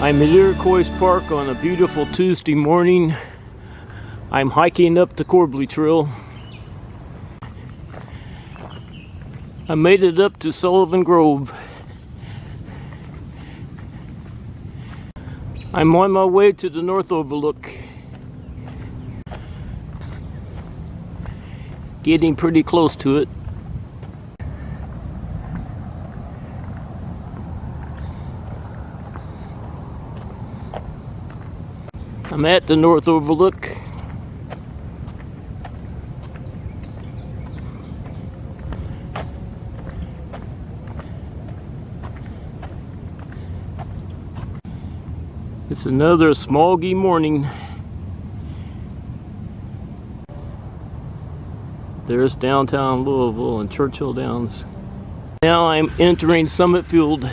I'm at Iroquois Park on a beautiful Tuesday morning. I'm hiking up the Corbly Trail. I made it up to Sullivan Grove. I'm on my way to the North Overlook. Getting pretty close to it. I'm at the North Overlook. It's another smoggy morning. There's downtown Louisville and Churchill Downs. Now I'm entering Summit Field.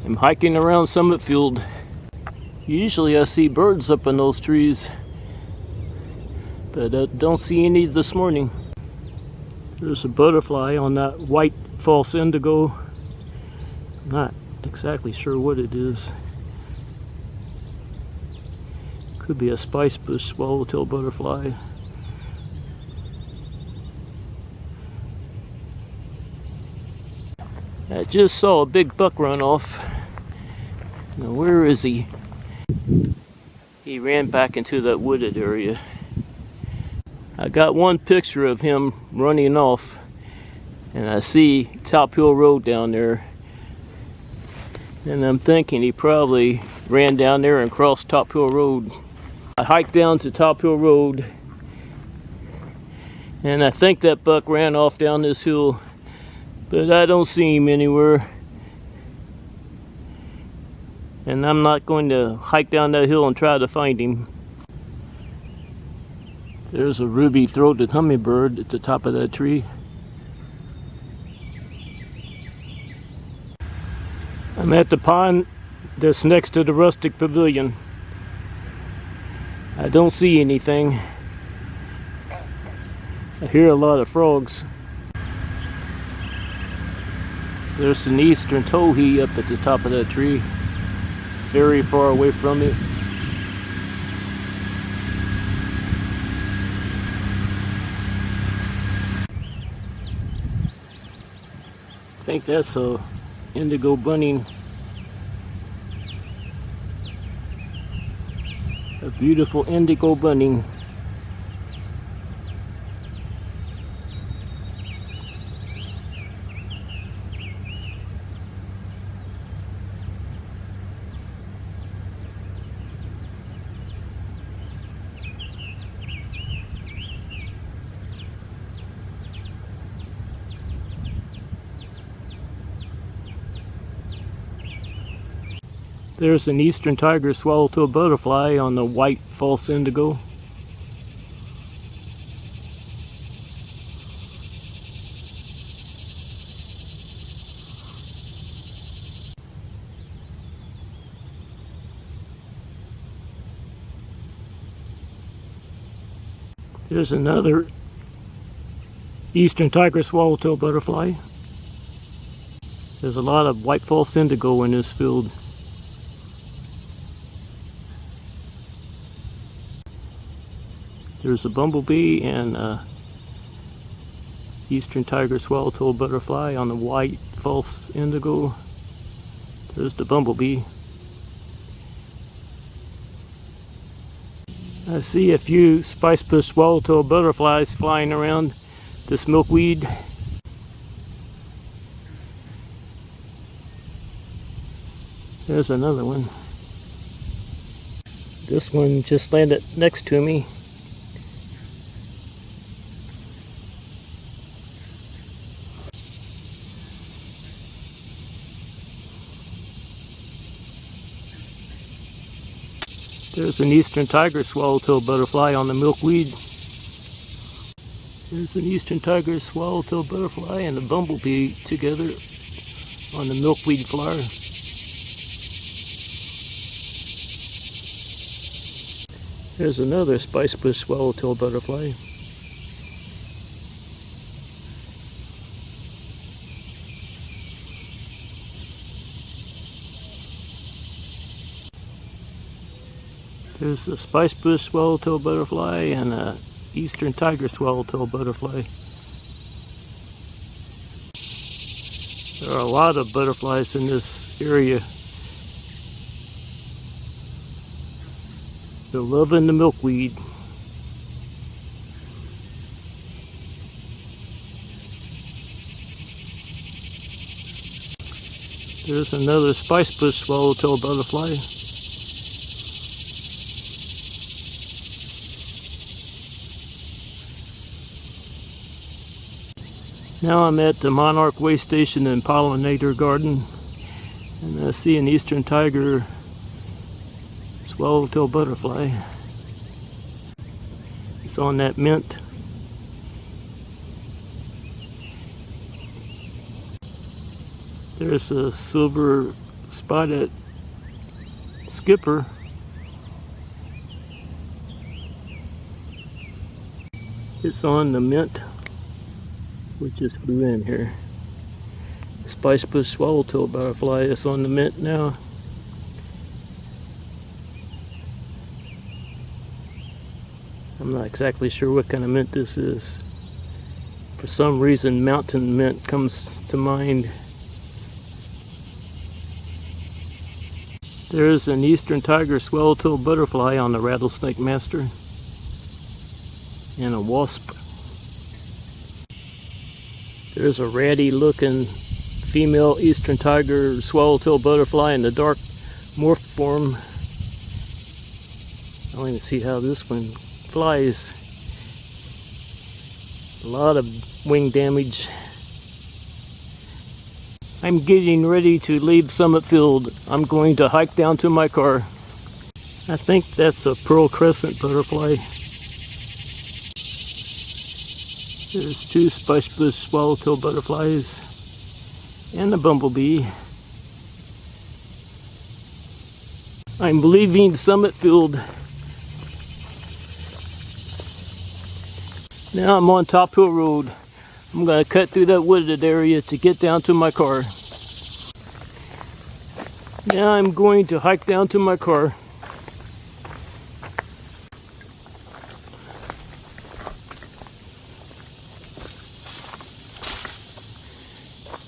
I'm hiking around Summit Field. Usually I see birds up in those trees, but I don't see any this morning. There's a butterfly on that white false indigo. I'm not exactly sure what it is. Could be a spice bush swallowtail butterfly. I just saw a big buck run off. Now where is he? He ran back into that wooded area. I got one picture of him running off, and I see Top Hill Road down there. And I'm thinking he probably ran down there and crossed Top Hill Road. I hiked down to Top Hill Road, and I think that buck ran off down this hill, but I don't see him anywhere. And I'm not going to hike down that hill and try to find him. There's a ruby-throated hummingbird at the top of that tree. I'm at the pond that's next to the rustic pavilion. I don't see anything. I hear a lot of frogs. There's an eastern towhee up at the top of that tree, very far away from it. I think that's a indigo bunting. A beautiful indigo bunting. There's an eastern tiger swallowtail butterfly on the white false indigo. There's another eastern tiger swallowtail butterfly. There's a lot of white false indigo in this field. There's a bumblebee and a eastern tiger swallowtail butterfly on the white false indigo. There's the bumblebee. I see a few spice bush swallowtail butterflies flying around this milkweed. There's another one. This one just landed next to me. There's an eastern tiger swallowtail butterfly on the milkweed. There's an eastern tiger swallowtail butterfly and a bumblebee together on the milkweed flower. There's another spice bush swallowtail butterfly. There's a spicebush swallowtail butterfly and a eastern tiger swallowtail butterfly. There are a lot of butterflies in this area. They're loving the milkweed. There's another spicebush swallowtail butterfly. Now I'm at the Monarch Way Station and Pollinator Garden, and I see an eastern tiger swallowtail butterfly. It's on that mint. There's a silver spotted skipper. It's on the mint. We just flew in here. Spicebush swallowtail butterfly is on the mint now. I'm not exactly sure what kind of mint this is. For some reason, mountain mint comes to mind. There's an eastern tiger swallowtail butterfly on the rattlesnake master. And a wasp. There's a ratty looking female eastern tiger swallowtail butterfly in the dark morph form. I don't even see how this one flies. A lot of wing damage. I'm getting ready to leave Summit Field. I'm going to hike down to my car. I think that's a pearl crescent butterfly. There's two spicebush swallowtail butterflies and a bumblebee. I'm leaving Summit Field. Now I'm on Top Hill Road. I'm going to cut through that wooded area to get down to my car. Now I'm going to hike down to my car.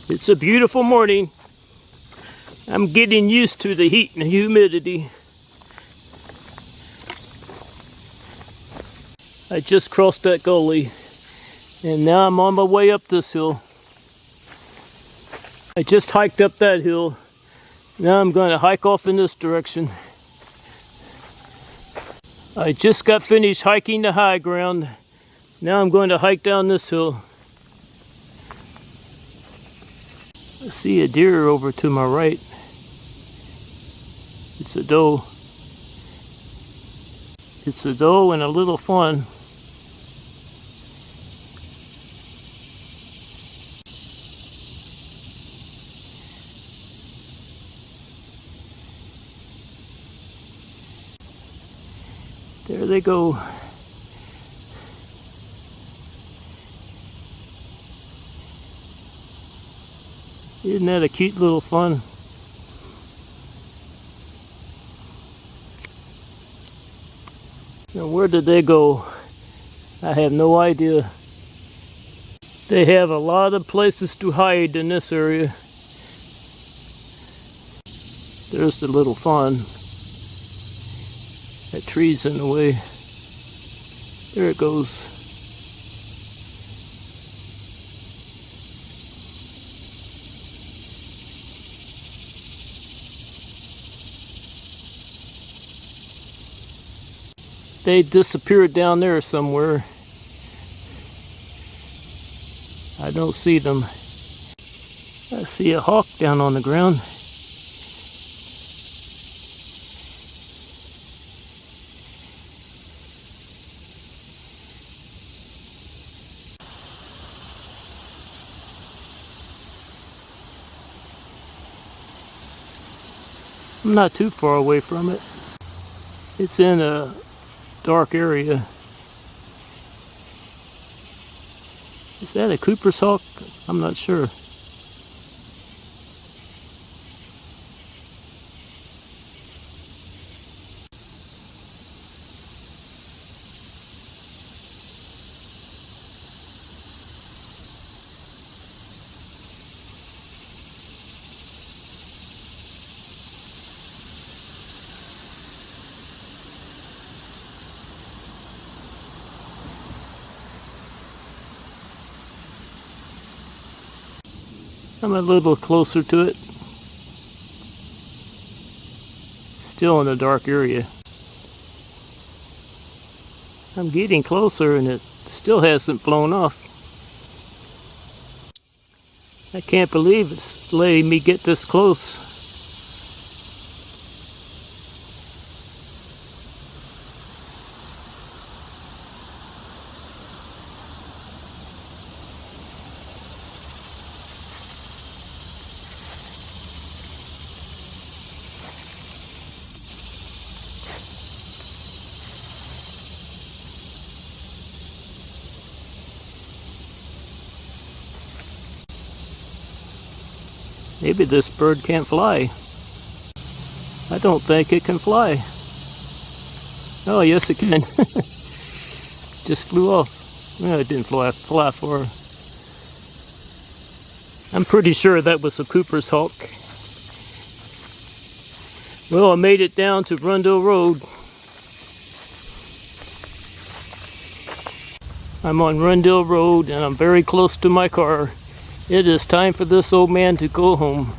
It's a beautiful morning. I'm getting used to the heat and humidity. I just crossed that gully and now I'm on my way up this hill. I just hiked up that hill. Now I'm going to hike off in this direction. I just got finished hiking the high ground. Now I'm going to hike down this hill. I see a deer over to my right. It's a doe. It's a doe and a little fawn. There they go. Isn't that a cute little fawn? Now where did they go? I have no idea. They have a lot of places to hide in this area. There's the little fawn. That tree's in the way. There it goes. They disappeared down there somewhere. I don't see them. I see a hawk down on the ground. I'm not too far away from it. It's in a dark area. Is that a Cooper's hawk? I'm not sure. I'm a little closer to it. Still in a dark area. I'm getting closer and it still hasn't flown off. I can't believe it's letting me get this close. Maybe this bird can't fly. I don't think it can fly. Oh, yes it can. Just flew off. No, it didn't fly far. I'm pretty sure that was a Cooper's hawk. Well, I made it down to Rundle Road. I'm on Rundle Road and I'm very close to my car. It is time for this old man to go home.